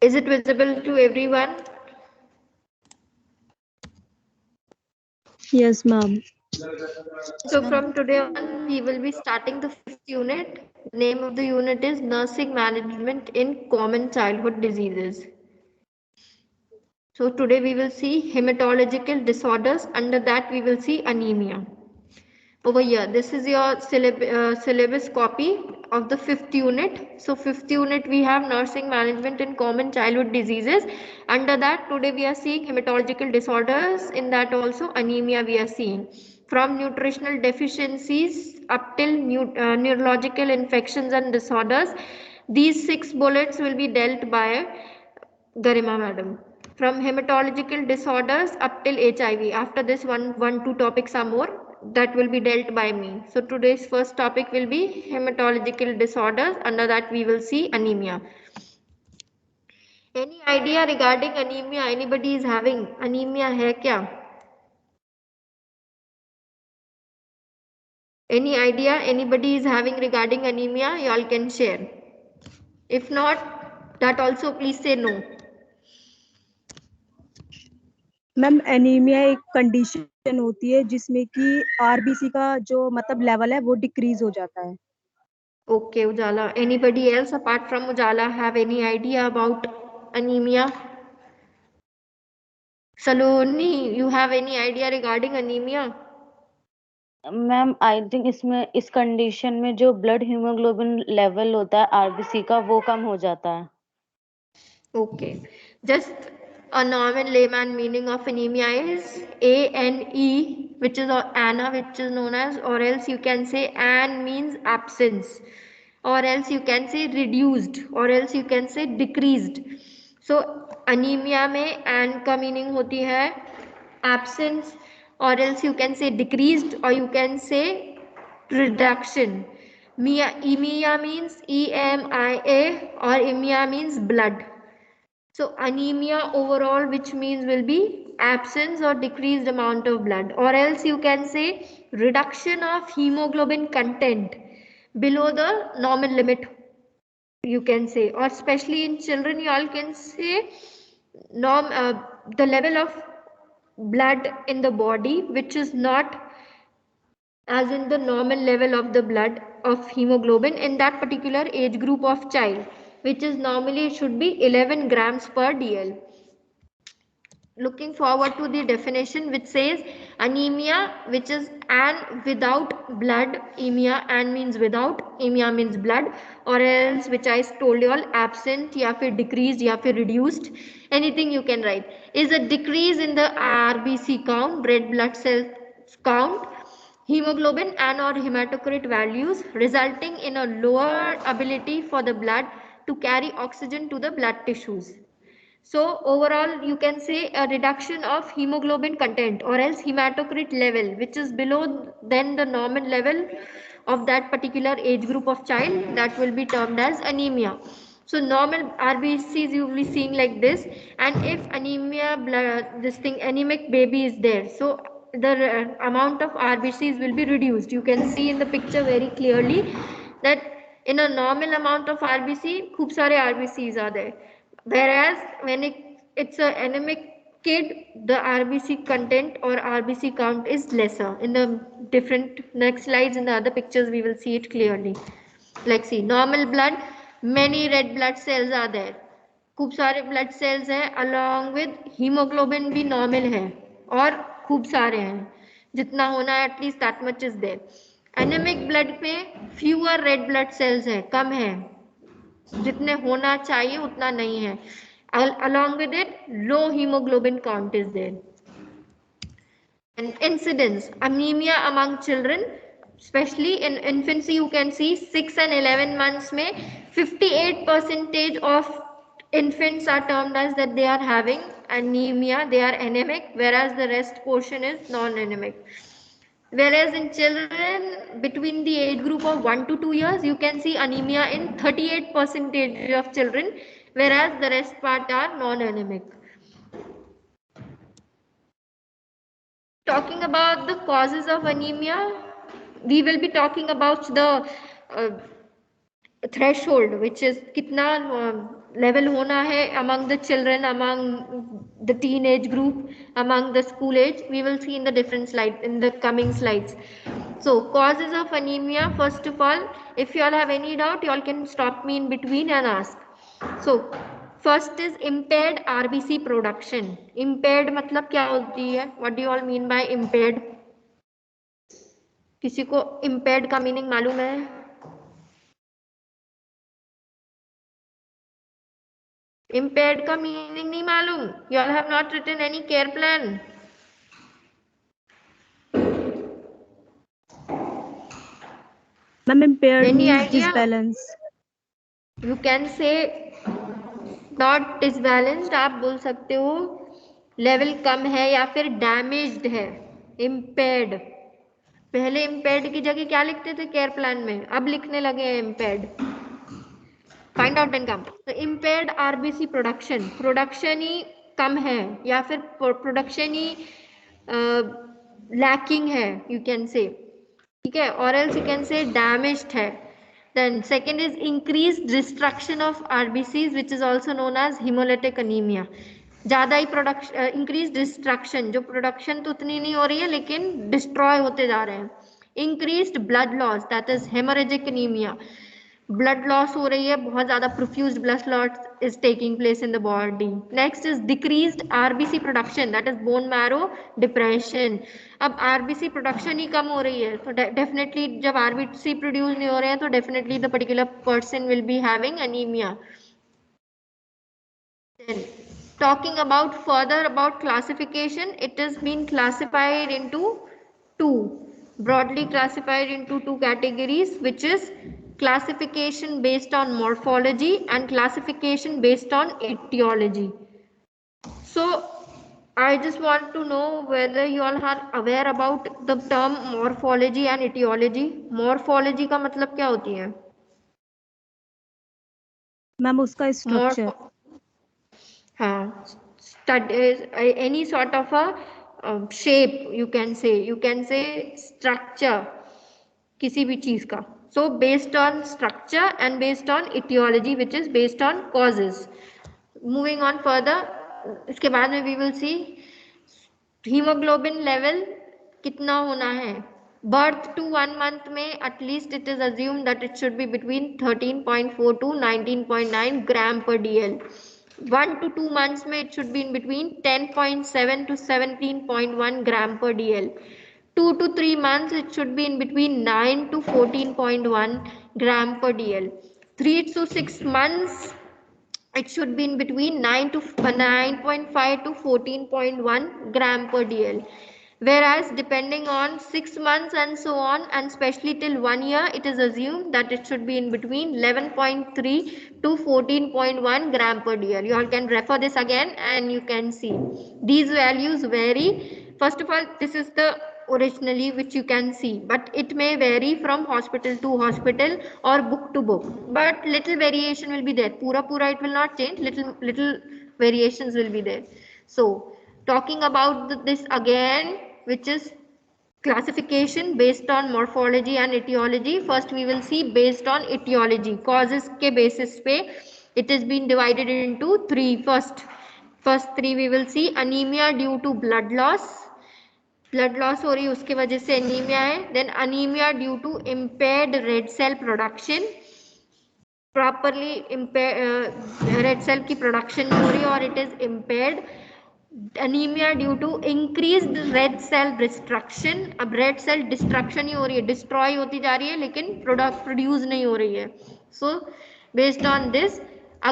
Is it visible to everyone? Yes, ma'am. So from today on, we will be starting the 5th unit. The name of the unit is Nursing Management in Common Childhood Diseases. So today we will see hematological disorders. Under that we will see anemia. Over here, this is your syllabus copy of the 5th unit. So 5th unit we have nursing management in common childhood diseases. Under that today we are seeing hematological disorders. In that also anemia we are seeing. From nutritional deficiencies up till neurological infections and disorders. These 6 bullets will be dealt by Garima madam. From hematological disorders up till HIV. After this, two topics are more that will be dealt by me. So today's first topic will be hematological disorders. Under that, we will see anemia. Any idea regarding anemia? Anybody is having anemia? Hai kya? Any idea anybody is having regarding anemia? You all can share. If not, that also please say no. Ma'am anaemia एक condition होती है जिसमें कि RBC का जो मतलब level है वो डिक्रीज हो जाता है. Okay, Ujala. Anybody else apart from Ujala have any idea about anemia? Saloni, you have any idea regarding anemia? Ma'am I think इसमें इस कंडीशन में जो ब्लड हीमोग्लोबिन लेवल होता है आरबीसी का वो कम हो जाता है. Okay, just a normal layman meaning of anemia is ANE, which is Anna, which is known as, or else you can say An means absence, or else you can say reduced, or else you can say decreased. So anemia में An का meaning होती है absence, or else you can say decreased, or you can say reduction. Emia means EMIA, or emia means blood. So anemia overall, which means will be absence or decreased amount of blood, or else you can say reduction of hemoglobin content below the normal limit, you can say, or especially in children you all can say the level of blood in the body which is not as in the normal level of the blood of hemoglobin in that particular age group of child, which is normally should be 11 grams per dl. Looking forward to the definition which says anemia, which is an without blood, emia, and means without, emia means blood, or else which I told you all absent ya fir decreased ya fir reduced, anything you can write, is a decrease in the rbc count, red blood cell count, hemoglobin and or hematocrit values, resulting in a lower ability for the blood to carry oxygen to the blood tissues. So overall you can say a reduction of hemoglobin content or else hematocrit level which is below than the normal level of that particular age group of child, that will be termed as anemia. So normal RBCs you will be seeing like this, and if anemia blood, this thing anemic baby is there, so the amount of RBCs will be reduced. You can see in the picture very clearly that in a normal amount of RBC, खूब सारे RBCs are there. Whereas when it's an anemic kid, the RBC content or RBC count is lesser. In the different next slides, in the other pictures, we will see it clearly. Like see, normal blood, many red blood cells are there. खूब सारे blood cells हैं, along with hemoglobin भी normal है और खूब सारे हैं, जितना होना है at least that much is there. Anemic blood में fewer red blood cells हैं, कम है, जितने होना चाहिए उतना नहीं है. Along with it, low hemoglobin count is there. And incidence anemia among children, especially in infancy, you can see 6 and 11 months में 58% of infants are termed as that they are having anemia, they are anemic, whereas the rest portion is non-anemic. Whereas in children between the age group of 1 to 2 years, you can see anemia in 38% of children, whereas the rest part are non-anemic. Talking about the causes of anemia, we will be talking about the threshold, which is kitna level होना है among the children, among the teenage group, among the school age, we will see in the different slide, in the coming slides. So causes of anemia, first of all, if you all have any doubt, you all can stop me in between and ask. So first is impaired RBC production. Impaired मतलब क्या होती है? What do you all mean by impaired? किसी को impaired का meaning मालूम है? Impaired का meaning नहीं मालूम? You all have not written any care plan. Ma'am, impaired Any means idea? disbalance. You can say not disbalanced, आप बोल सकते हो लेवल कम है या फिर डैमेज्ड है. Impaired, पहले impaired की जगह क्या लिखते थे केयर प्लान में, अब लिखने लगे हैं impaired. Find out and come. तो impaired RBC प्रोडक्शन, प्रोडक्शन ही कम है या फिर प्रोडक्शन ही लैकिंग है, यू कैन से, ठीक है, और एल्स यू कैन से डैमेज्ड है. Then second is increased destruction of RBCs, which is also known as hemolytic anemia. ज्यादा ही प्रोडक्शन, इंक्रीज डिस्ट्रक्शन, जो प्रोडक्शन तो उतनी नहीं हो रही है लेकिन डिस्ट्रॉय होते जा रहे हैं. Increased blood loss, that is haemorrhagic anaemia. Blood loss हो रही है, बहुत ज्यादा profuse blood loss is taking place in the body. Next is decreased RBC production, that is bone marrow depression. अब आरबीसी प्रोडक्शन ही कम हो रही है तो डेफिनेटली जब आरबीसी प्रोड्यूस नहीं हो रहे हैं तो definitely the particular person will be having anaemia. Then talking about further about classification, it has been classified into two, broadly classified into two categories, which is classification based on morphology and classification based on etiology. So I just want to know whether you all are aware about the term morphology and etiology. Morphology का मतलब क्या होती है? Ma'am उसका structure. हाँ, any sort of a shape, you can say structure किसी भी चीज का. So based on structure and based on etiology, which is based on causes. Moving on further, इसके बाद में we will see hemoglobin level कितना होना है. Birth to 1 month में at least it is assumed that it should be between 13.4 to 19.9 gram per DL. 1 to 2 months में it should be in between 10.7 to 17.1 gram per DL. 2 to 3 months it should be in between 9 to 14.1 gram per DL. 3 to 6 months it should be in between 9.5 to 14.1 gram per DL. Whereas depending on 6 months and so on, and especially till 1 year, it is assumed that it should be in between 11.3 to 14.1 gram per DL. You all can refer this again and you can see these values vary. First of all, this is the originally which you can see, but it may vary from hospital to hospital or book to book, but little variation will be there. Pura it will not change, little variations will be there. So talking about this again, which is classification based on morphology and etiology. First we will see based on etiology, causes के basis पे it has been divided into three. First three we will see anemia due to blood loss. Blood loss हो रही है उसके वजह से anaemia है. Then anaemia due to impaired red cell production, properly red cell की production नहीं हो रही और it is impaired. Anaemia due to increased red cell destruction, अब रेड सेल डिस्ट्रक्शन ही हो रही है, डिस्ट्रॉय होती जा रही है लेकिन प्रोडक्ट प्रोड्यूस नहीं हो रही है. So based on this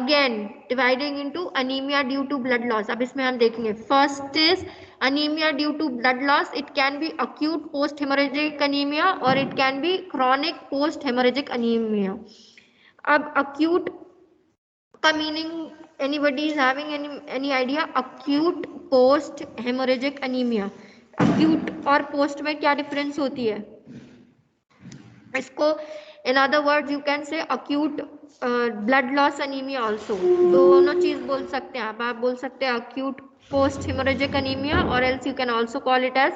again dividing into anaemia due to blood loss. अब इसमें हम देखेंगे first is anemia due to blood loss. It can be acute post hemorrhagic anemia or it can be chronic post hemorrhagic anemia. अब acute का meaning anybody is having any idea? Acute post hemorrhagic anemia, acute और post में क्या difference होती है? इसको in other words you can say acute blood loss anemia also. दोनों चीज बोल सकते हैं आप बोल सकते हैं acute post hemorrhagic anemia or else you can also call it as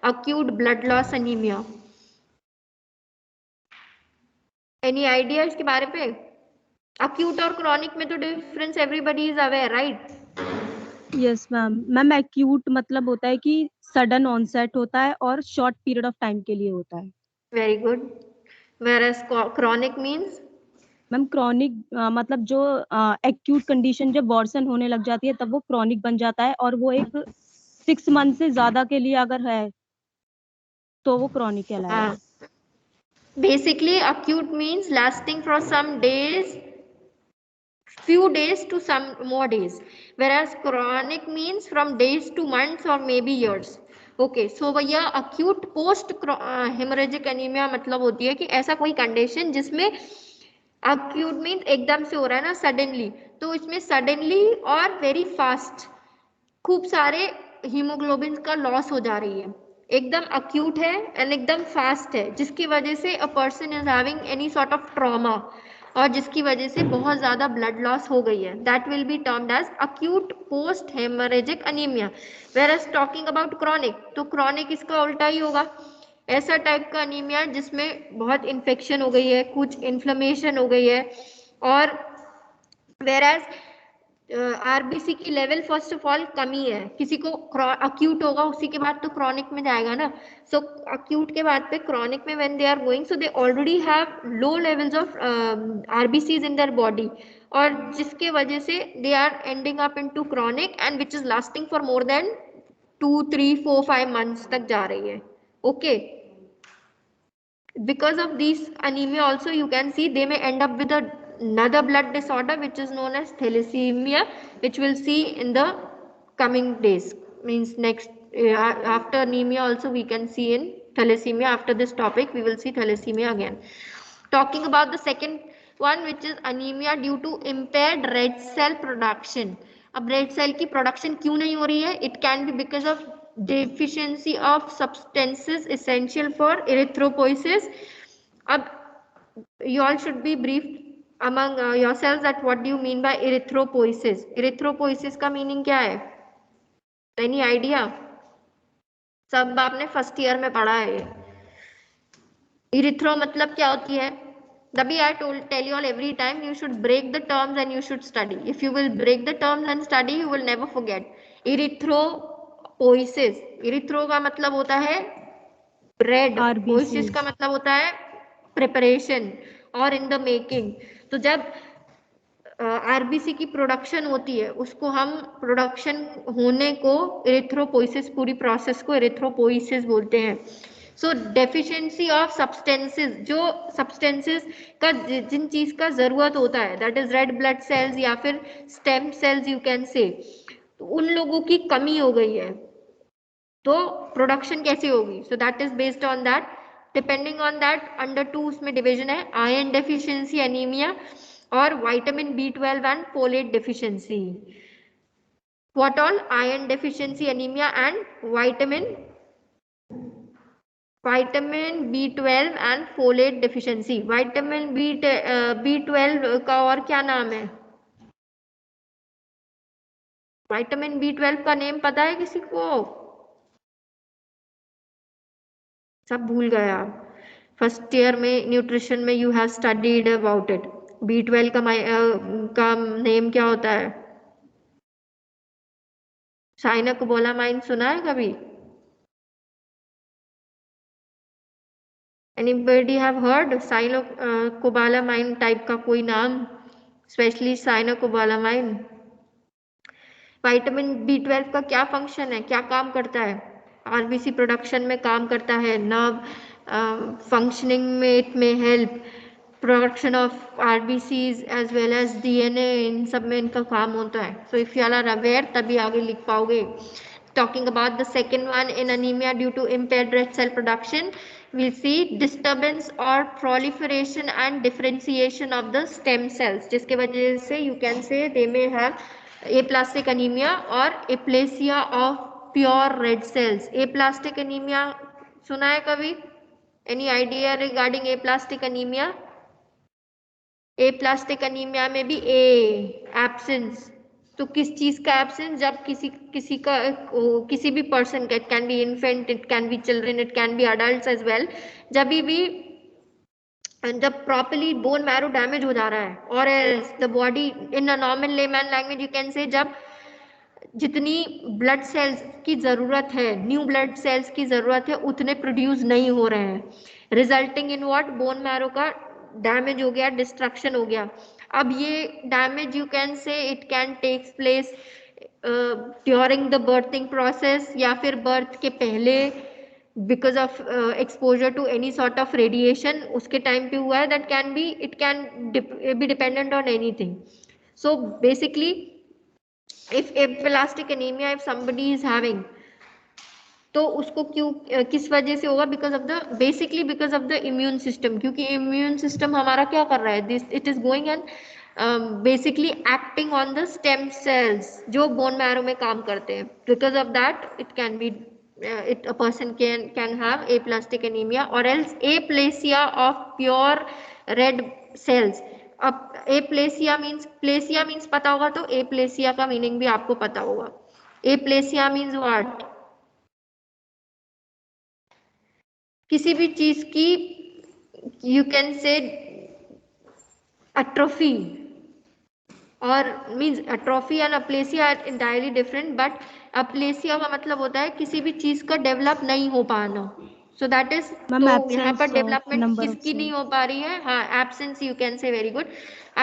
acute blood loss anemia. Any idea इसके बारे पे? अक्यूट और क्रॉनिक में तो difference everybody is aware, right? Yes ma'am. Ma'am acute मतलब होता है कि सडन ऑनसेट होता है और शॉर्ट पीरियड ऑफ टाइम के लिए होता है। Very good. Whereas chronic means? Ma'am chronic मतलब जो एक्यूट कंडीशन जब वर्सन होने लग जाती है तब वो क्रॉनिक बन जाता है, और वो एक 6 मंथ से ज्यादा के लिए अगर है तो वो क्रॉनिक कहलाएगा। हाँ, basically acute means lasting for some days, few days to some more days, whereas chronic means from days to months or maybe years. Okay, so भैया acute post hemorrhagic anemia मतलब होती है कि ऐसा कोई कंडीशन जिसमें acute means एकदम से हो रहा है ना, सडनली, तो इसमें सडनली और वेरी फास्ट खूब सारे हीमोग्लोबिन का लॉस हो जा रही है, एकदम अक्यूट है एंड एकदम फास्ट है, जिसकी वजह से a person is having any sort of trauma और जिसकी वजह से बहुत ज्यादा ब्लड लॉस हो गई है, that will be termed as acute post haemorrhagic anaemia. Whereas talking about chronic, तो क्रॉनिक इसका उल्टा ही होगा, ऐसा टाइप का अनीमिया जिसमें बहुत इन्फेक्शन हो गई है, कुछ इन्फ्लेमेशन हो गई है, और वेयर एज आरबीसी की लेवल फर्स्ट ऑफ ऑल कमी है, किसी को अक्यूट होगा उसी के बाद तो क्रॉनिक में जाएगा ना, सो अक्यूट के बाद पे क्रॉनिक में when they are going, so they already have low levels of RBCs in their body, और जिसके वजह से they are ending up into chronic and which is lasting for more than 2 3 4 5 months तक जा रही है। Okay, because of these anemia also you can see they may end up with another blood disorder which is known as thalassemia, which we'll see in the coming days, means next after anemia also we can see in thalassemia, after this topic we will see thalassemia again. Talking about the second one which is anemia due to impaired red cell production, अब red cell की production क्यों नहीं हो रही है? It can be because of deficiency of substances essential for erythropoiesis. अब you all should be briefed among yourselves that what do you mean by erythropoiesis. erythropoiesis का meaning क्या है? Any idea? सब आपने फर्स्ट ईयर में पढ़ा है। Erythro मतलब क्या होती है? तभी I told tell you all every time you should break the terms and you should study. If you will break the terms and study, you will never forget. Erythropoiesis, erythro का मतलब होता है bread, poiesis का RBCs. मतलब होता है preparation और in the making. तो जब आरबीसी की प्रोडक्शन होती है उसको हम प्रोडक्शन होने को एरिथ्रोपोइसिस, पूरी प्रोसेस को एरिथ्रोपोइसिस बोलते हैं। सो डेफिशिएंसी ऑफ सब्सटेंसेस, जो सब्सटेंसेस का जिन चीज का जरूरत होता है, that is red blood cells या फिर स्टेम सेल्स यू कैन से, तो उन लोगों की कमी हो गई है, तो प्रोडक्शन कैसे होगी? So that is based on that, depending on that under 2 उसमें डिवीजन है, आयरन डेफिशिएंसी एनीमिया और vitamin B12 and folate deficiency. What all? Iron deficiency anaemia and vitamin B12 and folate deficiency. Vitamin B12 का और क्या नाम है? Vitamin B12 का name पता है किसी को? सब भूल गया। फर्स्ट ईयर में न्यूट्रिशन में you have studied about it. B12 का नेम क्या होता है? साइनाकोबालामाइन सुना है कभी? एनीबडी हैव हर्ड साइनाकोबालामाइन टाइप का कोई नाम, स्पेशली साइनाकोबालामाइन? विटामिन B12 का क्या फंक्शन है, क्या काम करता है? आरबीसी प्रोडक्शन में काम करता है, नर्व फंक्शनिंग में इट में help, production of RBCs as well as DNA, इन सब में इनका काम होता है। So if you are aware तभी आगे लिख पाओगे। Talking about the second one, in anemia due to impaired red cell production, we see disturbance or proliferation and differentiation of the stem cells, जिसके वजह से you can say they may have aplastic anemia or aplasia of pure red cells. aplastic anemia सुना है कभी? Any idea regarding aplastic anemia? aplastic anemia में भी absence, तो किस चीज का एब्सेंस? जब किसी का किसी भी पर्सन का, it can be infant, it can be children, it can be adult as well, जब भी जब प्रॉपरली बोन मैरो डैमेज हो जा रहा है, और else the body in a normal layman language you can से, जब जितनी ब्लड सेल्स की जरूरत है, न्यू ब्लड सेल्स की जरूरत है, उतने प्रोड्यूस नहीं हो रहे हैं, resulting in what, bone marrow का डैमेज हो गया, डिस्ट्रक्शन हो गया। अब ये damage you can say it can takes place during the birthing process, या फिर बर्थ के पहले because of exposure to any sort of radiation, उसके टाइम पे हुआ है, that can be, it can be dependent on anything. So basically if aplastic anemia if somebody is having, तो उसको क्यों किस वजह से होगा, because of the basically because of the immune system, क्योंकि इम्यून सिस्टम हमारा क्या कर रहा है, this it is going and basically acting on the stem cells जो बोन मैरो में काम करते हैं, because of that it can B it a person can have aplastic anemia or else aplasia of pure red cells। अब aplasia means पता होगा, तो aplasia का मीनिंग भी आपको पता होगा। aplasia means what, किसी भी चीज की यू कैन से atrophy, और means atrophy and aplasia are entirely different, but aplasia का मतलब होता है किसी भी चीज का डेवलप नहीं हो पाना, सो दैट इज, मैम तो यहाँ पर absence of development number of किसकी नहीं सेल्स। हो पा रही है, हाँ absence, you can say very good,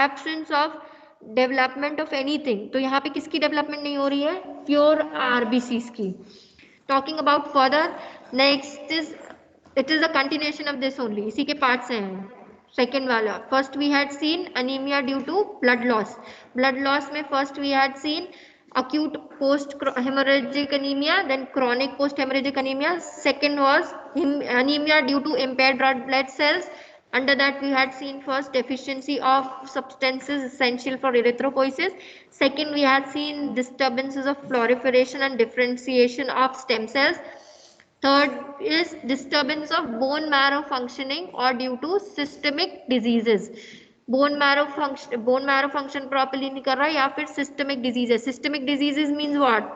absence of development of anything, तो यहाँ पे किसकी डेवलपमेंट नहीं हो रही है, प्योर आरबीसीज की। Talking about further, next is, it is a continuation of this only, इसी के पार्ट से हैं। सेकेंड वाला, first we had seen anaemia due to blood loss, blood loss में first we had seen acute post hemorrhagic anemia, then chronic post hemorrhagic anemia, second was anemia due to impaired red blood cells, under that we had seen first deficiency of substances essential for erythropoiesis, second we had seen disturbances of proliferation and differentiation of stem cells, third is disturbance of bone marrow functioning or due to systemic diseases, bone marrow function properly नहीं कर रहा, या फिर systemic diseases, systemic diseases means what,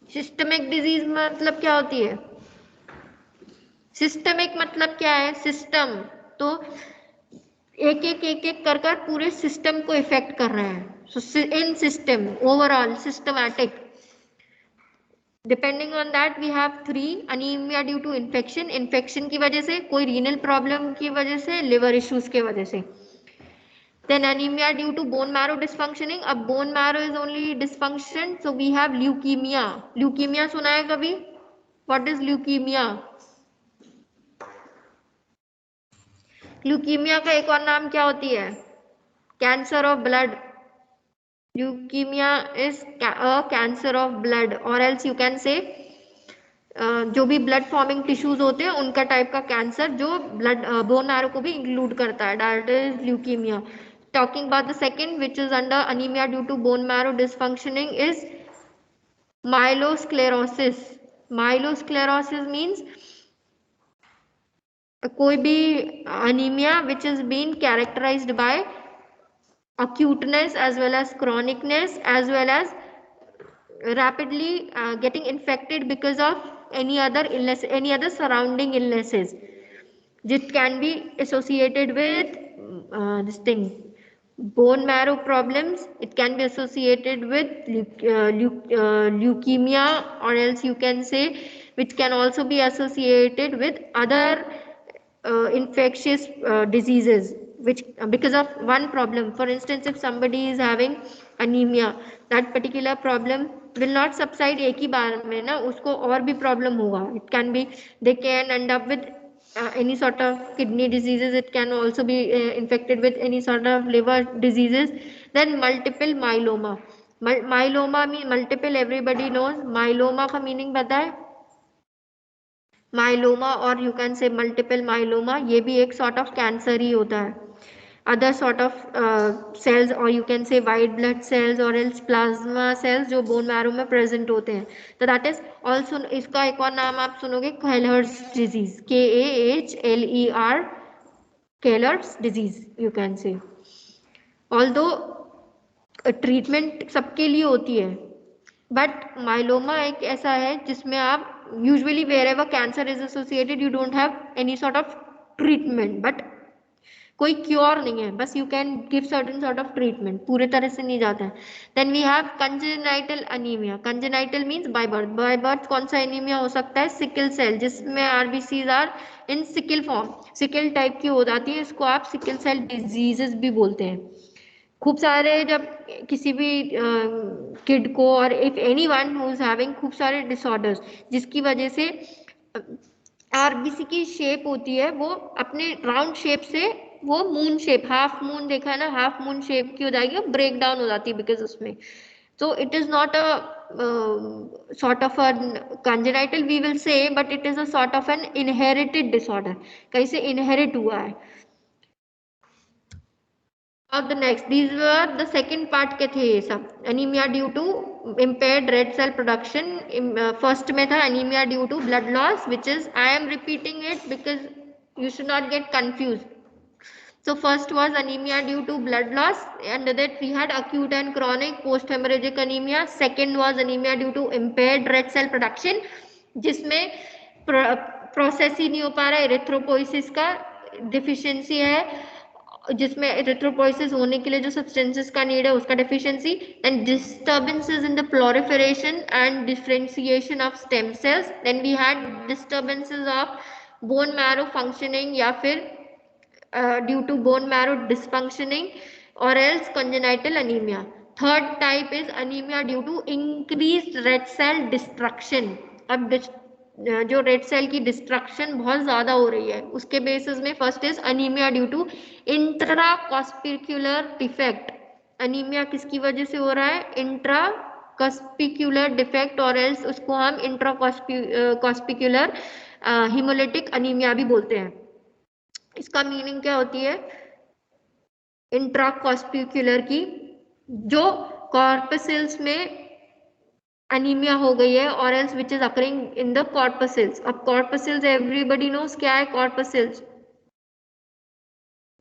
systemic disease मतलब क्या होती है, systemic मतलब क्या है, सिस्टम, तो एक कर कर पूरे सिस्टम को इफेक्ट कर रहे हैं, so in system overall systematic, depending on that we have three, anaemia due to infection, infection की वजह से, कोई रीनल प्रॉब्लम की वजह से, लिवर इश्यूज के वजह से, then anemia due to bone marrow dysfunctioning, अब bone marrow is only dysfunction, so we have leukemia, leukemia सुना है कभी, what is leukemia, leukemia का एक और नाम क्या होती है, cancer of blood, leukemia is a cancer of blood, or else you can say जो भी ब्लड फॉर्मिंग टिश्यूज होते हैं उनका टाइप का कैंसर जो ब्लड बोन मैरो को भी इंक्लूड करता है, that is leukaemia. Talking about the second which is under anaemia due to bone marrow dysfunctioning is myelosclerosis, myelosclerosis means कोई भी anaemia which is been characterised by acuteness as well as chronicness as well as rapidly getting infected because of any other illness, any other surrounding illnesses, which can be associated with this thing, bone marrow problems, it can be associated with leukemia, or else you can say which can also be associated with other infectious diseases, which because of one problem, for instance if somebody is having anemia, that particular problem will not subside एक ही बार में ना, उसको और भी problem होगा, it can be, they can end up with any sort of kidney diseases, it can also be infected with any sort of liver diseases, then multiple myeloma, myeloma mean multiple, everybody knows myeloma का meaning पता है, myeloma और you can से multiple myeloma, ये भी एक sort of cancer ही होता है, अदर सॉर्ट ऑफ सेल्स, और यू कैन से वाइट ब्लड सेल्स और एल्स प्लाज्मा सेल्स जो बोन मैरो में प्रेजेंट होते हैं, तो दैट इज ऑल्सो, इसका एक और नाम आप सुनोगे Keller's disease, KAHLER, Keller's disease you can से, ऑल्दो ट्रीटमेंट सबके लिए होती है, बट माइलोमा एक ऐसा है जिसमें आप usually wherever cancer is associated you don't have any sort of treatment, but कोई क्योर नहीं है, बस you can give certain sort of treatment, पूरे तरह से नहीं जाता है. Then we have congenital anaemia. Congenital means by birth. By birth कौन सा एनीमिया हो सकता है? सिकल सेल, जिसमें RBCs are in sickle form, sickle type की हो जाती है, इसको आप सिकल सेल डिजीजेस भी बोलते हैं. खूब सारे जब किसी भी किड को और if anyone who is having खूब सारे डिसऑर्डर्स जिसकी वजह से आरबीसी की शेप होती है वो अपने राउंड शेप से वो मून शेप, हाफ मून देखा है ना, हाफ मून शेप की हो जाएगी, ब्रेक डाउन हो जाती है बिकॉज उसमें. So it is not a sort of a congenital we will say, but it is a sort of an inherited disorder. कहीं से inherit हुआ है. Of the next, these were the second part के थे ये सब. Anemia due to impaired red cell production. First में था anemia due to blood loss, which is, I am repeating it because you should not get confused. So first was anemia due to blood loss. Under that we had acute and chronic post hemorrhagic anemia. Second was anemia due to impaired red cell production, जिसमें process ही नहीं हो पा रहा है, erythropoiesis का deficiency है, जिसमें erythropoiesis होने के लिए जो सब्सटेंसेस का नीड है उसका deficiency. And disturbances in the proliferation and differentiation of stem cells. Then we had disturbances of bone marrow functioning या फिर due to bone marrow dysfunctioning or else congenital anemia. Third type is anemia due to increased red cell destruction. अब जो red cell की destruction बहुत ज्यादा हो रही है उसके बेसिस में first is anaemia due to intracorpuscular defect. Anaemia किसकी वजह से हो रहा है? इंट्राकॉस्पिक्युलर डिफेक्ट, और एल्स उसको हम इंट्राकॉस्पिक्युलर हिमोलिटिक अनीमिया भी बोलते हैं. इसका मीनिंग क्या होती है? इंट्राकॉस्पिक्युलर की जो कॉर्पसेल्स में अनीमिया हो गई है, और else which is occurring in the corpuscles. अब कॉर्पसेल्स एवरीबडी नोस क्या है corpuscles.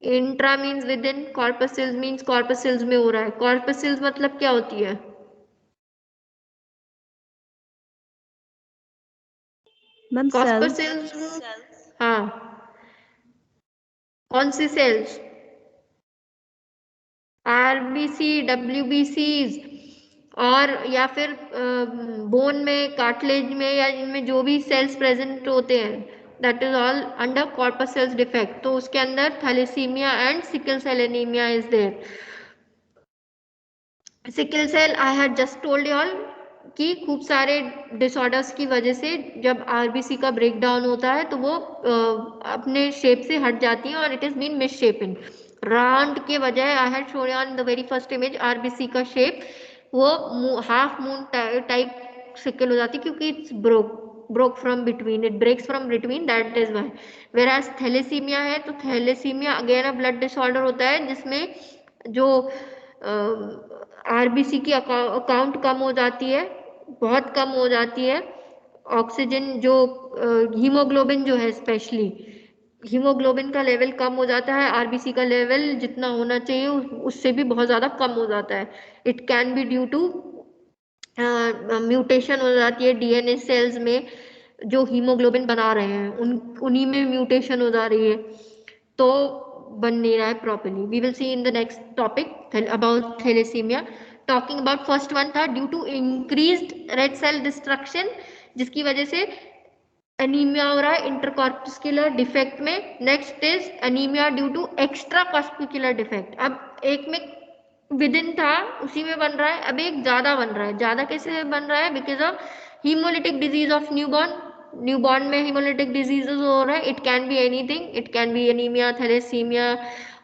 Intra means with in, corpuscles means corpuscles में हो रहा है. कॉर्पसेल्स मतलब क्या होती है? कॉर्पसेल्स, हाँ, कौन सी सेल्स? आरबीसी, डब्ल्यूबीसीज, और या फिर बोन में, कार्टिलेज में, या इनमें जो भी सेल्स प्रेजेंट होते हैं, that is all under corpuscles defect. तो उसके अंदर thalassaemia and sickle cell anaemia is there. Sickle cell I had just told you all कि खूब सारे डिसऑर्डर्स की वजह से जब आरबीसी का ब्रेक डाउन होता है तो वो अपने शेप से हट जाती है और इट इज बीन मिसशेपन. राउंड के बजाय I had shown on the very first image RBC का शेप वो हाफ मून टाइप सिकल हो जाती है क्योंकि it's broke from between, it breaks from between, that is why. whereas thalassaemia है तो thalassaemia again a blood disorder होता है जिसमें जो आरबीसी की अकाउंट कम हो जाती है, बहुत कम हो जाती है. ऑक्सीजन जो हीमोग्लोबिन जो है, स्पेशली हीमोग्लोबिन का लेवल कम हो जाता है, आरबीसी का लेवल जितना होना चाहिए उससे भी बहुत ज़्यादा कम हो जाता है. It can be due to mutation हो जाती है डीएनए सेल्स में जो हीमोग्लोबिन बना रहे हैं, उन्हीं में म्यूटेशन हो जा रही है तो बन नहीं रहा है properly. We will see in the next topic about thalassaemia. Talking about first one था due to increased red cell destruction, जिसकी वजह से अनीमिया हो रहा है इंटरकॉर्पस्कुलर डिफेक्ट में. Next is anaemia due to extracorpuscular defect. अब एक में विद इन था उसी में बन रहा है, अब एक ज्यादा बन रहा है. ज्यादा कैसे बन रहा है? Because of haemolytic disease of newborn में हीमोलिटिक डिजीजेस हो रहा है. It can be anything, it can be anaemia, thalassaemia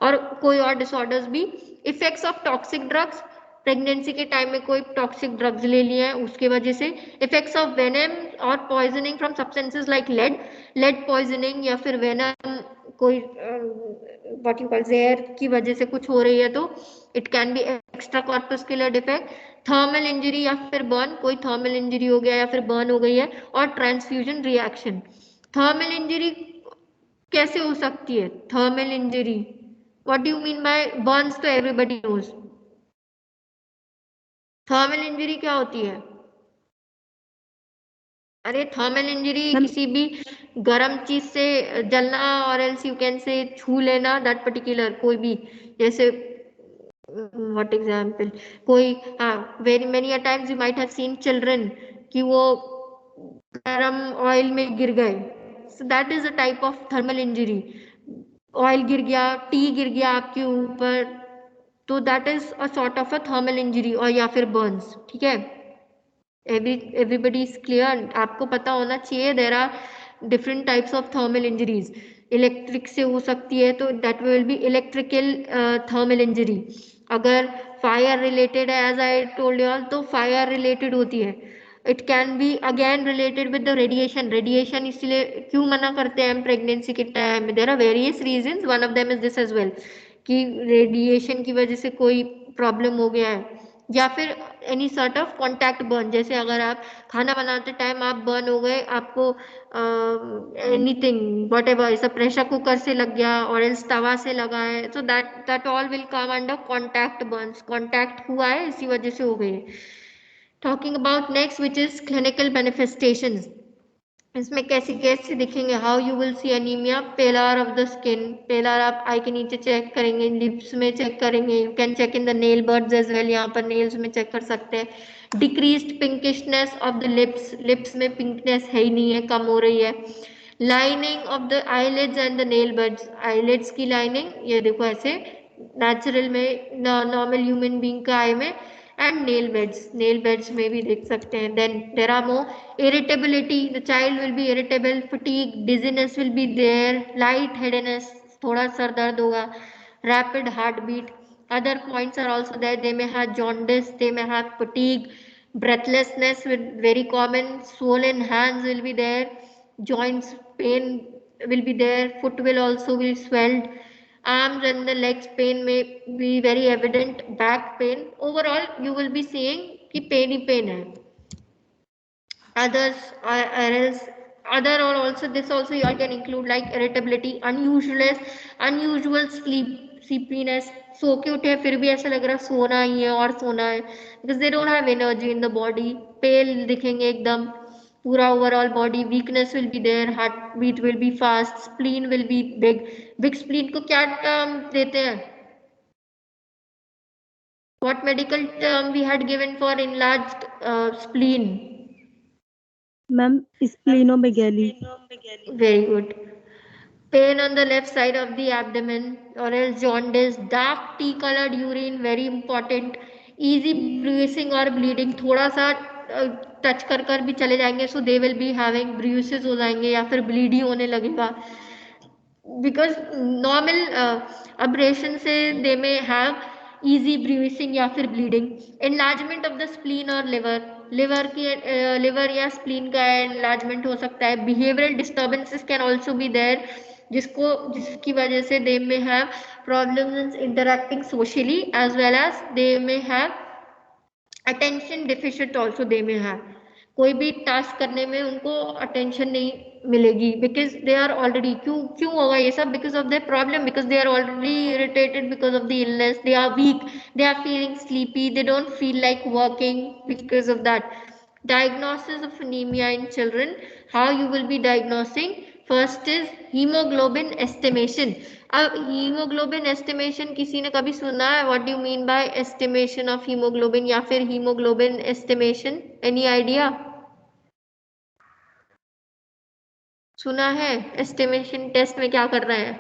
और कोई और डिसऑर्डर्स भी. Effects of toxic drugs, pregnancy के टाइम में कोई टॉक्सिक ड्रग्स ले लिए हैं उसके वजह से. इफेक्ट्स ऑफ वेनम और poisoning from substances like lead poisoning या फिर वेनम कोई व्हाट यू कॉल जहर की वजह से कुछ हो रही है तो it can B extra corpuscular defect. Thermal injury या फिर बर्न, कोई थर्मल इंजरी हो गया या फिर बर्न हो गई है. और ट्रांसफ्यूजन रिएक्शन. थर्मल इंजरी कैसे हो सकती है? Thermal injury, what do you mean by Burns? तो एवरीबडी नोज. थर्मल इंजरी क्या होती है? अरे थर्मल इंजरी मैम किसी भी गर्म चीज से जलना, और एल्स यू कैन से छू लेना दैट पर्टिकुलर कोई भी, जैसे व्हाट एग्जाम्पल, कोई, हाँ, very many a times you might have seen children कि वो गरम ऑयल में गिर गए, so that is a type of thermal injury. Oil गिर गया, टी गिर गया आपके ऊपर, तो that is a sort of a thermal injury, और या फिर बर्न्स। ठीक है, everybody is clear, आपको पता होना चाहिए there are different types of thermal injuries. Electric से हो सकती है तो that will be electrical thermal injury. अगर फायर रिलेटेड है as I told you all, तो फायर रिलेटेड होती है। It can be again related with the radiation. Radiation इसलिए क्यों मना करते हैं हम प्रेगनेंसी के time, there are various reasons, one of them is this as well, कि रेडिएशन की वजह से कोई प्रॉब्लम हो गया है, या फिर any sort of contact burn, जैसे अगर आप खाना बनाते टाइम आप बर्न हो गए, आपको एनीथिंग वट एवर, ऐसा प्रेशर कुकर से लग गया और एल्स तवा से लगा है, so that all will come under contact burns. Contact हुआ है इसी वजह से हो गई है। Talking about next which is clinical manifestations, इसमें कैसे कैसे दिखेंगे, how you will see anaemia, pallor of the skin, pallor आप आई के नीचे चेक करेंगे, लिप्स में चेक करेंगे, you can check in the nail beds as well, यहाँ पर नेल्स में चेक कर सकते हैं। Decreased pinkishness of the lips, lips में पिंकनेस है ही नहीं है, कम हो रही है। Lining of the eyelids and the nail birds, eyelids की लाइनिंग ये देखो ऐसे नेचुरल में, नॉर्मल ह्यूमन बीइंग का आई में, एंड नेल बेड्स में भी देख सकते हैं। Then there are more irritability, the child will be irritable, fatigue, dizziness will be there, light headedness, थोड़ा सर दर्द होगा, rapid heartbeat. Other points are also there, they may have jaundice, they may have fatigue, breathlessness with very common, swollen hands will be there, joints pain will be there, foot will also be swelled, arms and the legs pain may be very evident, back pain, overall you will be seeing कि pain ही pain है। Others are else, other or also this also you all can include like irritability, unusual sleepiness, सो के उठे फिर भी ऐसा लग रहा है सोना ही है और सोना है, because they don't have energy in the body, pale दिखेंगे एकदम पूरा, overall body weakness will be there, heart beat will be fast, spleen will be big. Big spleen को क्या टर्म देते हैं, what medical term we had given for enlarged spleen? Ma'am स्प्लीनोमेगैली। Very good. Pain on the left side of the abdomen, or else jaundice, dark tea colored urine, very important, easy bruising or bleeding, थोड़ा सा touch कर कर भी चले जाएंगे so they will be having bruises हो जाएंगे या फिर ब्लीड ही होने लगेगा, बिकॉज नॉर्मल अब्रेशन से they may have easy bruising या फिर bleeding. Enlargement of the spleen और लिवर, लिवर की लिवर या स्प्लीन का एनलार्जमेंट हो सकता है। Behavioural disturbances can also be there, जिसकी वजह से they may have problems interacting socially as well as they may have attention deficient also they may have, कोई भी टास्क करने में उनको अटेंशन नहीं मिलेगी, बिकॉज दे आर ऑलरेडी, क्यों क्यों होगा ये सब, because of their problem, because they are already irritated because of the illness, they are weak, they are feeling sleepy, they don't feel like working because of that. Diagnosis of anemia in children, how you will be diagnosing, first is hemoglobin estimation। अब haemoglobin estimation किसी ने कभी सुना है, what do you mean by estimation of haemoglobin या फिर haemoglobin estimation, any idea, सुना है एस्टिमेशन टेस्ट में क्या कर रहे हैं?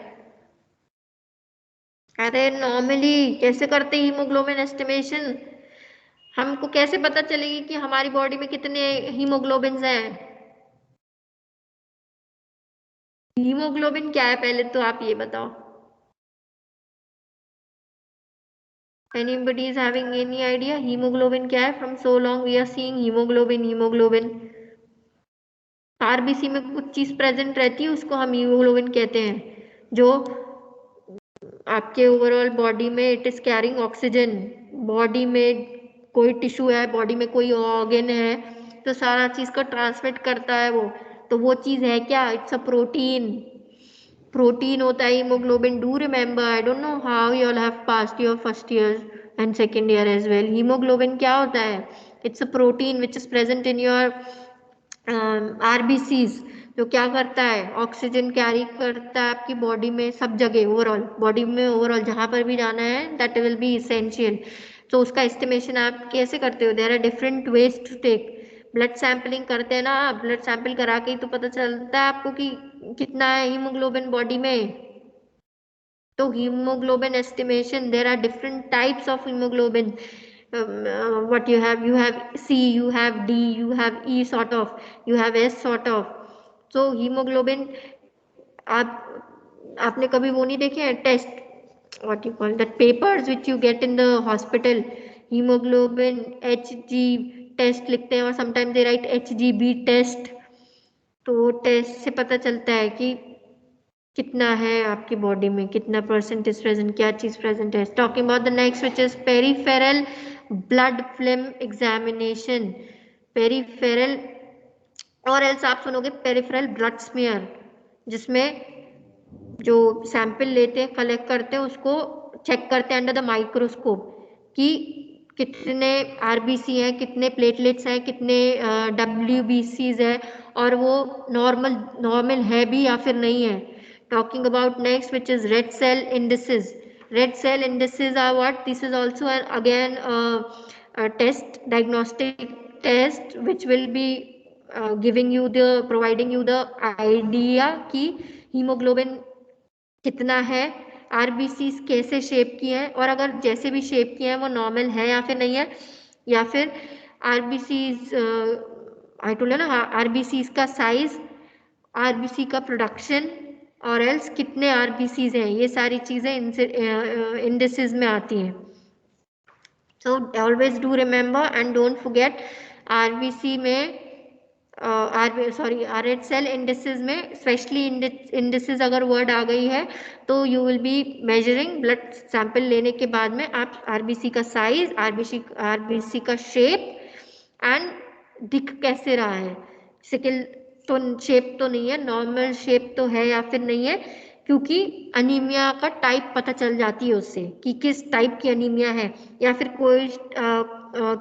अरे नॉर्मली कैसे करते हैं हीमोग्लोबिन एस्टिमेशन, हमको कैसे पता चलेगी कि हमारी बॉडी में कितने हीमोग्लोबिन हैं? हीमोग्लोबिन क्या है पहले तो आप ये बताओ, anybody is having any idea haemoglobin क्या है? from so long we are seeing haemoglobin RBC में कुछ चीज प्रेजेंट रहती है उसको हम हीमोग्लोबिन कहते हैं, जो आपके ओवरऑल बॉडी में it is carrying oxygen, body में कोई टिश्यू है, बॉडी में कोई ऑर्गन है, तो सारा चीज को ट्रांसमिट करता है वो, तो वो चीज है क्या, इट्स अ प्रोटीन, प्रोटीन होता है haemoglobin. Do remember, I don't know how you all have passed your first year and second year as well, haemoglobin क्या होता है, it's a protein which is present in your RBCs जो क्या करता है, oxygen carry करता है आपकी बॉडी में सब जगह, ओवरऑल बॉडी में, ओवरऑल जहाँ पर भी जाना है, दैट विल बी इसेंशियल। तो उसका एस्टिमेशन आप कैसे करते हो? There are different ways to take. Blood sampling करते हैं ना आप, ब्लड सैंपल करा के ही तो पता चलता है आपको कि कितना है हीमोग्लोबिन बॉडी में। तो hemoglobin estimation, there are different types of hemoglobin. What you have C, you have D, you have E sort of, you have S sort of. So hemoglobin, आपने कभी वो नहीं देखे हैं test, what you call that papers which you get in the hospital, hemoglobin Hg test लिखते हैं और sometimes they write HgB test. तो टेस्ट से पता चलता है कि कितना है आपकी बॉडी में, कितना परसेंट इज प्रेजेंट, क्या चीज प्रेजेंट है। Talking about the next which is peripheral blood film examination. Peripheral और एल्स आप सुनोगे पेरिफेरल ब्लड स्मीयर, जिसमें जो सैंपल लेते हैं, कलेक्ट करते हैं, उसको चेक करते हैं अंडर द माइक्रोस्कोप कि कितने आरबीसी हैं, कितने प्लेटलेट्स हैं, कितने डब्ल्यूबीसीज है, और वो नॉर्मल है भी या फिर नहीं है। Talking about next, which is red cell indices. Red cell indices are what? This is also again a test, diagnostic test, which will be providing you the idea कि hemoglobin कितना है, आरबीसी कैसे शेप की है, और अगर जैसे भी शेप की है वो नॉर्मल है या फिर नहीं है, या फिर आरबीसी आई टोल्ड ना, आरबीसी का साइज, आरबीसी का प्रोडक्शन, और एल्स कितने आरबीसीज हैं, ये सारी चीजें इंडिसेस में आती हैं। So always do remember and don't forget, RBC में रेड सेल इंडिसेस में स्पेशली इंडिसेस अगर वर्ड आ गई है तो you will be measuring blood sample लेने के बाद में आप आरबीसी का साइज, आरबीसी का शेप एंड दिख कैसे रहा है, सिकल तो शेप तो नहीं है, नॉर्मल शेप तो है या फिर नहीं है, क्योंकि अनीमिया का टाइप पता चल जाती है उससे कि किस टाइप की अनीमिया है, या फिर कोई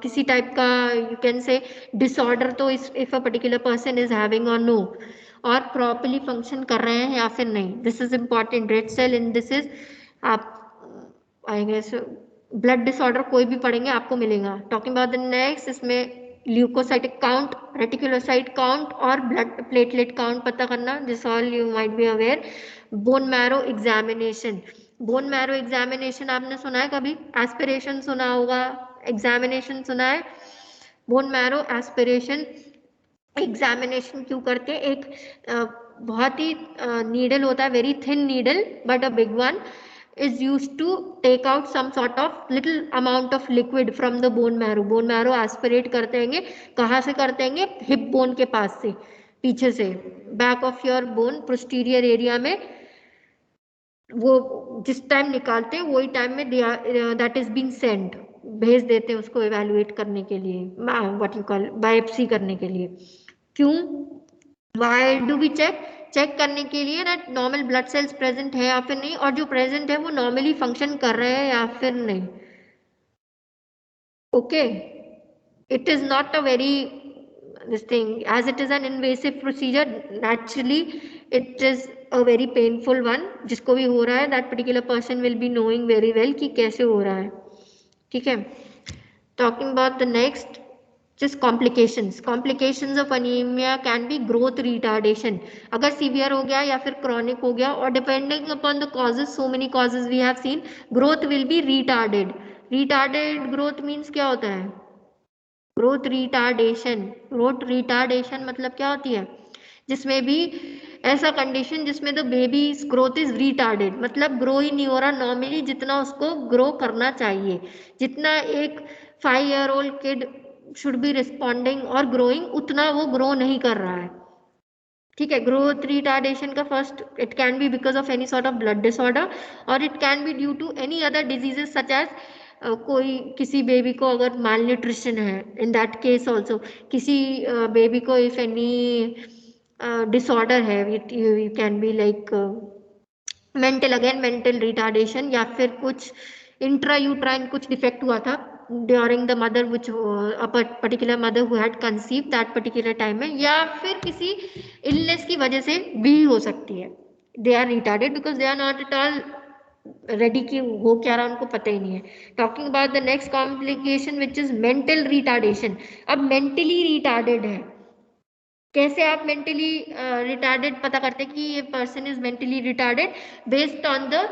किसी टाइप का यू कैन से डिसऑर्डर, तो if a particular person is having और नो, और प्रॉपर्ली फंक्शन कर रहे हैं या फिर नहीं। This is important. Red cell indices आप आई गेस ब्लड डिसऑर्डर कोई भी पढ़ेंगे आपको मिलेगा। टॉकिंग अबाउट द नेक्स्ट, इसमें ल्यूकोसाइटिक काउंट, रेटिकुलोसाइट काउंट और ब्लड प्लेटलेट काउंट पता करना, this all you might be aware. Bone marrow examination, bone marrow examination आपने सुना है कभी? एस्पिरेशन सुना होगा, एग्जामिनेशन सुना है। बोन मैरो एस्पिरेशन एग्जामिनेशन क्यों करते हैं? एक बहुत ही नीडल होता है, very thin needle but a big one, is used to take out some sort of little amount of liquid from the bone marrow. bone marrow aspirate करते हैं, कहाँ से करते हैं? हिप बोन के पास से, पीछे से, back of your bone posterior area में। वो जिस टाइम निकालते हैं वही टाइम में दैट इज बीइंग सेंट, भेज देते हैं उसको इवेलुएट करने के लिए, व्हाट यू कॉल बायोप्सी करने के लिए। क्यों? वाई डू वी चेक करने के लिए ना नॉर्मल ब्लड सेल्स प्रेजेंट है या फिर नहीं, और जो प्रेजेंट है वो नॉर्मली फंक्शन कर रहे हैं या फिर नहीं। Okay, it is not a very this thing, as it is an invasive procedure, naturally it is a very painful one। जिसको भी हो रहा है that particular person will be knowing very well कि कैसे हो रहा है, ठीक है। Talking about the next, just complications of anemia can be growth retardation, अगर सीवियर हो गया या फिर क्रॉनिक हो गया, और depending upon the causes, so many causes we have seen, growth will be retarded। retarded growth means क्या होता है? ग्रोथ रिटार्डेशन मतलब क्या होती है? जिसमें भी ऐसा कंडीशन जिसमें the baby growth is retarded, मतलब ग्रो ही नहीं हो रहा नॉर्मली जितना उसको ग्रो करना चाहिए, जितना एक 5 year old kid should be responding और ग्रोइंग, उतना वो ग्रो नहीं कर रहा है, ठीक है। ग्रोथ रिटार्डेशन का first, it can be because of any sort of blood disorder, और it can be due to any other diseases such as कोई किसी बेबी को अगर माल न्यूट्रिशन है, इन दैट केस ऑल्सो, किसी बेबी को if any disorder है, you can be like mental retardation, या फिर कुछ इंट्रा यूट्राइन कुछ डिफेक्ट हुआ था during the mother which particular mother who had conceive that particular time में, या फिर किसी इलनेस की वजह से भी हो सकती है. They are retarded because they are not at all ready कि हो क्या रहा उनको पता ही नहीं है. Talking about the next complication which is mental retardation. अब मेंटली रिटार्डेड है, कैसे आप मेंटली रिटार्डेड पता करते हैं कि ये person is mentally retarded? Based on the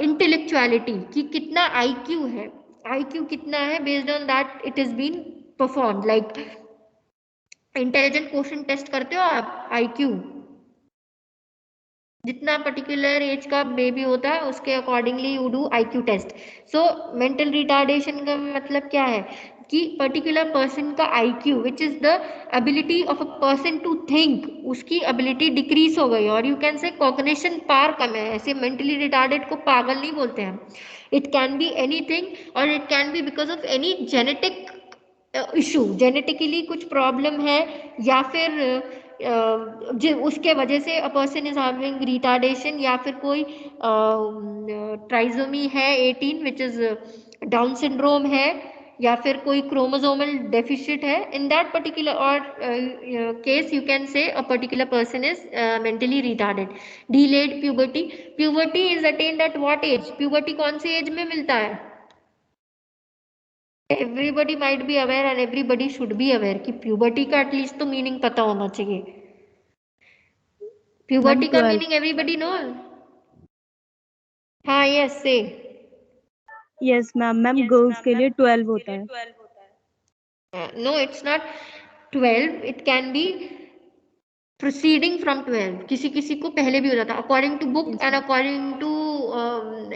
intellectuality, कि कितना आईक्यू है, आईक्यू कितना है, based on that it is been perform. Like intelligent question test करते हो आप, आईक्यू जितना पर्टिकुलर एज का बेबी होता है उसके accordingly you do IQ test. So mental retardation का मतलब क्या है कि पर्टिकुलर पर्सन का IQ which is the ability of a person to think, उसकी एबिलिटी डिक्रीज हो गई, और you can say cognition power कम है. ऐसे मेंटली रिटार्डेड को पागल नहीं बोलते हैं. इट कैन बी एनीथिंग, और it can be because of any genetic issue, genetically कुछ प्रॉब्लम है, या फिर उसके वजह से a person is having retardation, या फिर कोई ट्राइजोमी है 18 विच इज डाउन सिंड्रोम है, या फिर कोई क्रोमोसोमल डेफिशिट है. इन दैट पर्टिकुलर और case you can say a particular person is mentally retarded. Delayed puberty. Puberty is attend at what age? Puberty कौन सी एज में मिलता है? Everybody might be aware and everybody should be aware कि puberty का at least तो meaning पता होना चाहिए. मैम प्यूबर्टी का 12. Meaning everybody know? हाँ, यस से. यस मैम, मैम गर्ल्स के लिए 12 होता है. No, it's not 12. It can be proceeding from 12. किसी किसी को पहले भी हो जाता है. According to book Yes, and ma'am. According to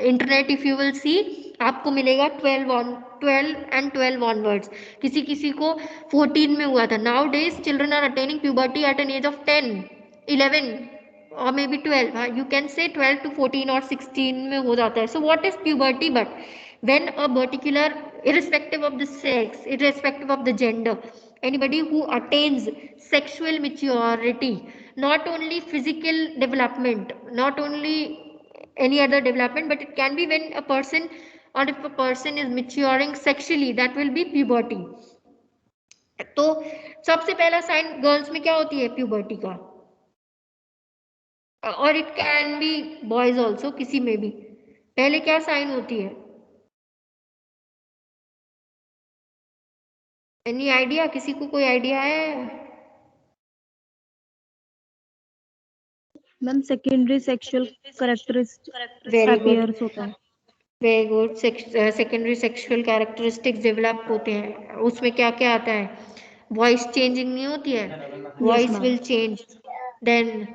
internet if you will see, आपको मिलेगा 12 एंड 12 ऑनवर्ड्स. किसी किसी को 14 में हुआ था. Nowadays children are attaining puberty at an age of 10, 11 or maybe 12. You can say 12 to 14 or 16 में हो जाता है. So what is puberty? But when a particular, irrespective of the sex, irrespective of the gender, anybody who attains sexual maturity, not only physical development, not only any other development, but it can be when a person, or if a person is maturing sexually, that will be puberty. तो सबसे पहला sign girls में क्या होती है puberty का? और it can B boys also, किसी में भी पहले क्या साइन होती है? Any idea? किसी को कोई आइडिया है? Ma'am secondary sexual characteristic very good, appears होता है. Very good. Secondary sexual characteristics develop होते हैं. उसमें क्या क्या आता है? वॉइस चेंजिंग नहीं होती है? Yes voice ma'am. Will change. Then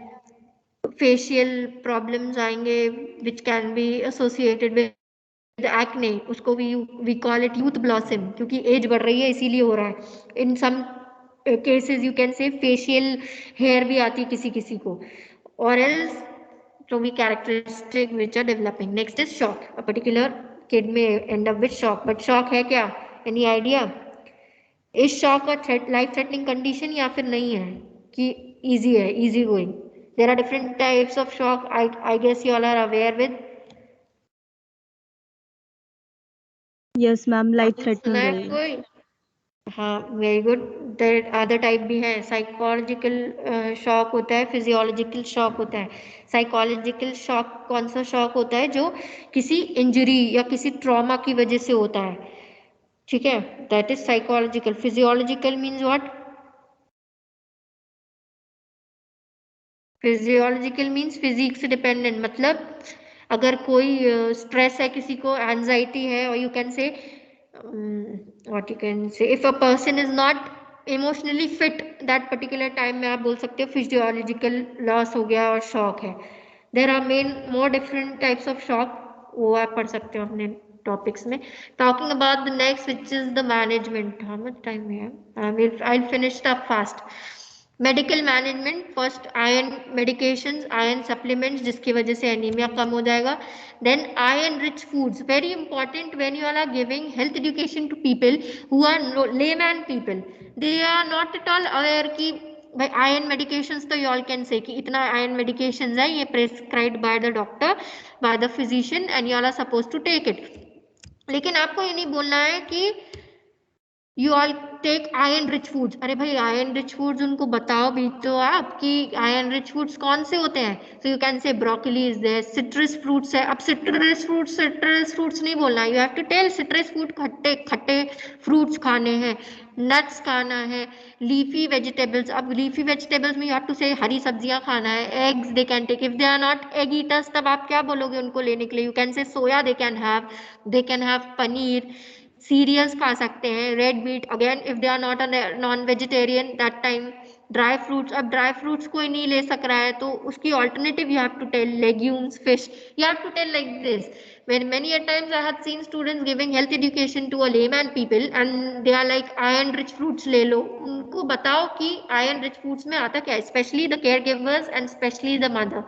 facial problems आएंगे which can be associated with acne. उसको we call it youth blossom, क्योंकि एज बढ़ रही है इसीलिए हो रहा है. In some cases you can say facial hair भी आती है किसी किसी को, और एल्स तो भी characteristic which are developing. Next is shock. A particular kid may end up with shock. But shock है क्या? Any idea? Is shock a life threatening condition या फिर नहीं है, कि इजी है, easy going? There are different types of shock. I guess you all are aware with. Yes ma'am, life सुना threatening है है ये. कोई? हाँ, very good. There other type भी है. साइकोलॉजिकल शॉक होता है, फिजियोलॉजिकल शॉक होता है. साइकोलॉजिकल शॉक कौन सा शॉक होता है? जो किसी इंजरी या किसी ट्रॉमा की वजह से होता है. ठीक है, that is psychological. Physiological means what? Physiological means physics से डिपेंडेंट. मतलब अगर कोई स्ट्रेस है, किसी को एंजाइटी है, और यू कैन से what you can say, if a person is not emotionally fit that particular time में, आप बोल सकते हो फिजियोलॉजिकल लॉस हो गया और शॉक है. There are many more different types of shock, वो आप पढ़ सकते हो अपने टॉपिक्स में. Talking about the next which is the management. How much time we have? I will finish up fast. Medical management. First iron medications, iron supplements, जिसकी वजह से एनीमिया कम हो जाएगा. Then iron rich foods, very important when you are giving health education to people who are layman people. They are not at all aware कि भाई iron medications, तो you all can say कि इतना iron medications है, ये prescribed by the doctor, by the physician, and you all are suppose to take it. लेकिन आपको ये नहीं बोलना है कि you all take iron rich foods. अरे भाई आयरन रिच फूड्स उनको बताओ भी तो आप कि आयरन रिच फूड्स कौन से होते हैं। So you can say broccoli is there, citrus fruits है। अब सिट्रस फ्रूट्स नहीं बोलना, you have to tell citrus fruit, खट्टे खट्टे फ्रूट्स खाने हैं, नट्स खाना है, लीफी वेजिटेबल्स। अब लीफी वेजिटेबल्स में यू हैव टू से हरी सब्जियां खाना है, eggs they can take. If they are not egg eaters तब आप क्या बोलोगे उनको लेने के लिए? You can say soya they can have paneer, cereals खा सकते हैं, red meat again if they are not a non vegetarian that time. Dry fruits, अब ड्राई फ्रूट्स कोई नहीं ले सक रहा है तो उसकी alternative you have to tell legumes, fish, you have to tell like this. When many a times I have seen students giving health education to a layman people and they are like iron rich fruits ले लो। उनको बताओ कि iron rich fruits में आता क्या है, especially the caregivers and especially the mother.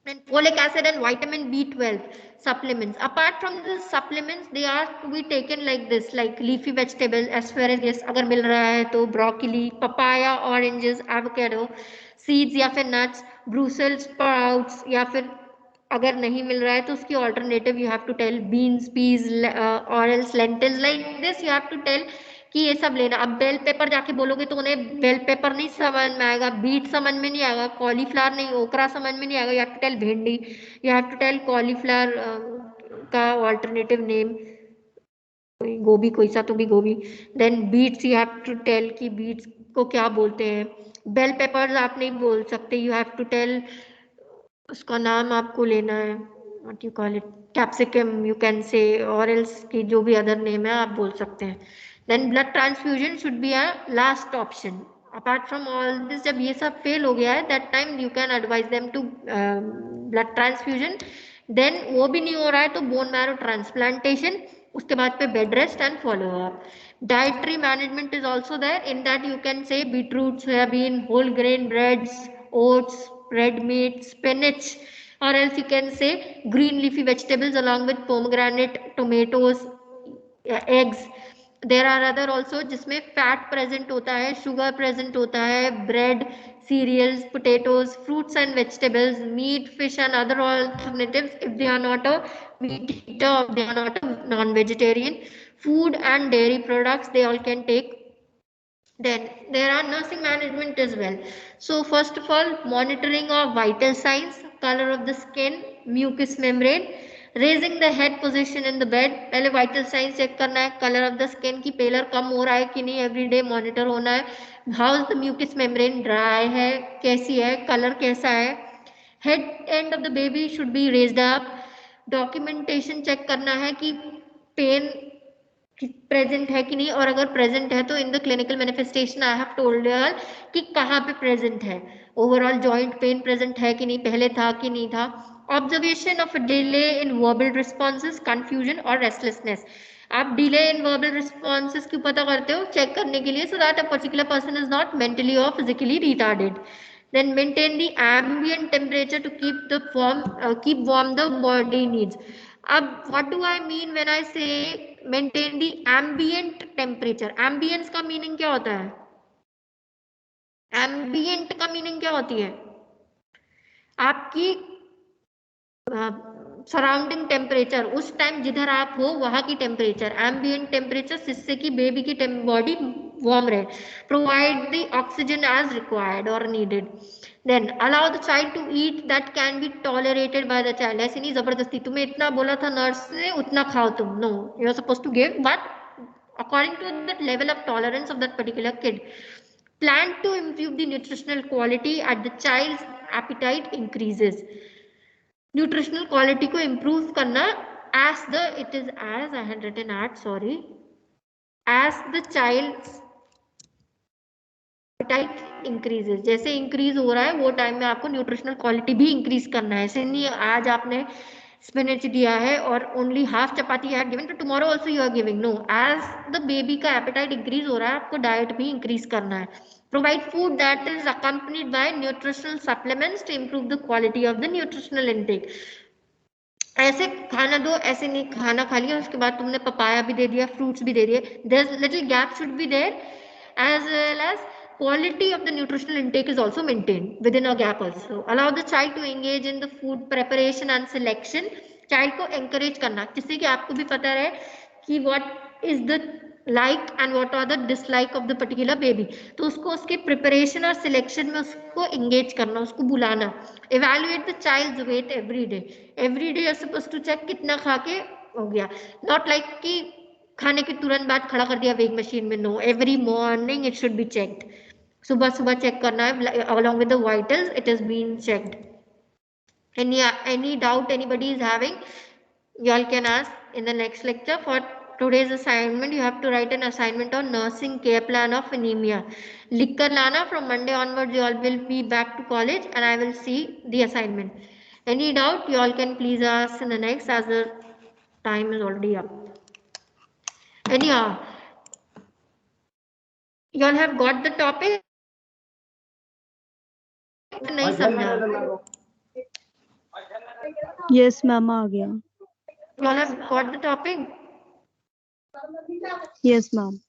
And folic acid and vitamin B12 supplements. Apart from the supplements, they are to be taken like this, like leafy vegetables, asparagus अगर मिल रहा है तो broccoli, papaya, oranges, avocado, seeds या फिर nuts, Brussels sprouts या फिर अगर नहीं मिल रहा है तो उसकी alternative you have to tell beans, peas और else lentils, like this you have to tell कि ये सब लेना। अब बेल पेपर जाके बोलोगे तो उन्हें बेल पेपर नहीं समझ में आएगा, बीट समझ में नहीं आएगा, कॉलीफ्लावर नहीं, ओकरा समझ में नहीं आएगा, यू हैव टू टेल भिंडी, you have to tell cauliflower का ऑल्टरनेटिव नेम, कोई गोभी, कोई सा तो भी गोभी। Then beets you have to tell कि बीट्स को क्या बोलते हैं। बेल पेपर्स आप नहीं बोल सकते, यू हैव टू टेल उसका नाम आपको लेना है, what you call it, capsicum you can से, और एल्स की जो भी अदर नेम है आप बोल सकते हैं। Then blood transfusion should be a last option. Apart from all this, जब ये सब फेल हो गया है that time you can advise them to blood transfusion. Then वो भी नहीं हो रहा है तो बोन मैरो ट्रांसप्लांटेशन, उसके बाद पे bed rest and follow up. Dietary management is also there. In that you can say beetroot, soybean, whole grain breads, oats, red meat, spinach, or else you can say green leafy vegetables along with pomegranate, tomatoes, eggs. There are other also जिसमें fat present होता है, sugar present होता है, bread, cereals, potatoes, fruits and vegetables, meat, fish and other alternatives if they are not a meat eater or they are not a non-vegetarian. Food and dairy products they all can take. Then there are nursing management as well. So first of all, monitoring of vital signs, color of the skin, mucous membrane, raising the head position in the bed. पहले vital signs check करना है, color of the skin की पेलर कम हो रहा है कि नहीं, every day monitor होना है। How is the mucous membrane, dry है, कैसी है, color कैसा है। Head end of the baby should be raised up. Documentation check करना है कि pain प्रेजेंट है कि नहीं, और अगर प्रेजेंट है तो in the clinical manifestation I have told you कि कहाँ पे प्रेजेंट है। ओवरऑल जॉइंट पेन प्रेजेंट है कि नहीं, पहले था कि नहीं था। Observation of delay in verbal responses, confusion और रेस्टलेसनेस। आप डिले इन वर्बल रिस्पॉन्सेज क्यों पता करते हो? चेक करने के लिए, so that a particular person is not mentally और physically retarded. Then maintain the ambient temperature to keep warm the body needs. अब what do I mean when I say maintain the ambient temperature? Ambience का meaning क्या होता है? Ambient का meaning क्या होती है? आपकी सराउंडिंग टेम्परेचर, उस टाइम जिधर आप हो वहां की टेम्परेचर, एम्बियंट टेम्परेचर, जिससे कि बेबी की बॉडी वार्म रहे। Provide the oxygen as required और needed. Then allow the child to eat that can be tolerated by the child. ऐसे नहीं जबरदस्ती, तुम्हें इतना बोला था नर्स ने उतना खाओ तुम, no, you are suppose to give but according to the level of tolerance of that particular kid. Plan to improve the nutritional quality at the child's appetite increases. Nutritional quality को improve करना as the it is as I had written at sorry as the child's appetite increases, जैसे increase हो रहा है वो time में आपको nutritional quality भी इंक्रीज करना है। ऐसे नहीं आज आपने स्पिनच दिया है और only half chapati have given तो tomorrow also you are giving, no, as the baby का एपेटाइट इंक्रीज हो रहा है आपको डाइट भी इंक्रीज करना है। Provide food that is accompanied by nutritional supplements to improve the quality of the nutritional intake. ऐसे खाना दो, ऐसे नहीं खाना खा लिया उसके बाद तुमने पपाया भी दे दिया, फ्रूट्स भी दे दिए, there little gap should be there as well as quality of the nutritional intake is also maintained within a gap also. Allow the child to engage in the food preparation and selection. Child को encourage करना, जिससे कि आपको भी पता रहे कि what is the like and what are the dislike of the particular baby. तो उसको उसके preparation और selection में उसको engage करना, उसको बुलाना. Evaluate the child's weight every day. Every day you're supposed to check कितना खा के हो गया. Not like कि खाने के तुरंत बाद खड़ा कर दिया वेइंग मशीन में. No, every morning it should be checked. सुबह सुबह चेक करना है, along with the vitals it is being checked. Any doubt anybody is having, y'all can ask in the next lecture. For today's assignment, you have to write an assignment on nursing care plan of anemia. लिख कर लाना. From Monday onwards, you all will be back to college, and I will see the assignment. Any doubt, you all can please ask in the next, as the time is already up. Anyhow, you all have got the topic. नहीं समझा? Yes ma'am, आ गया. You all have got the topic? Yes ma'am.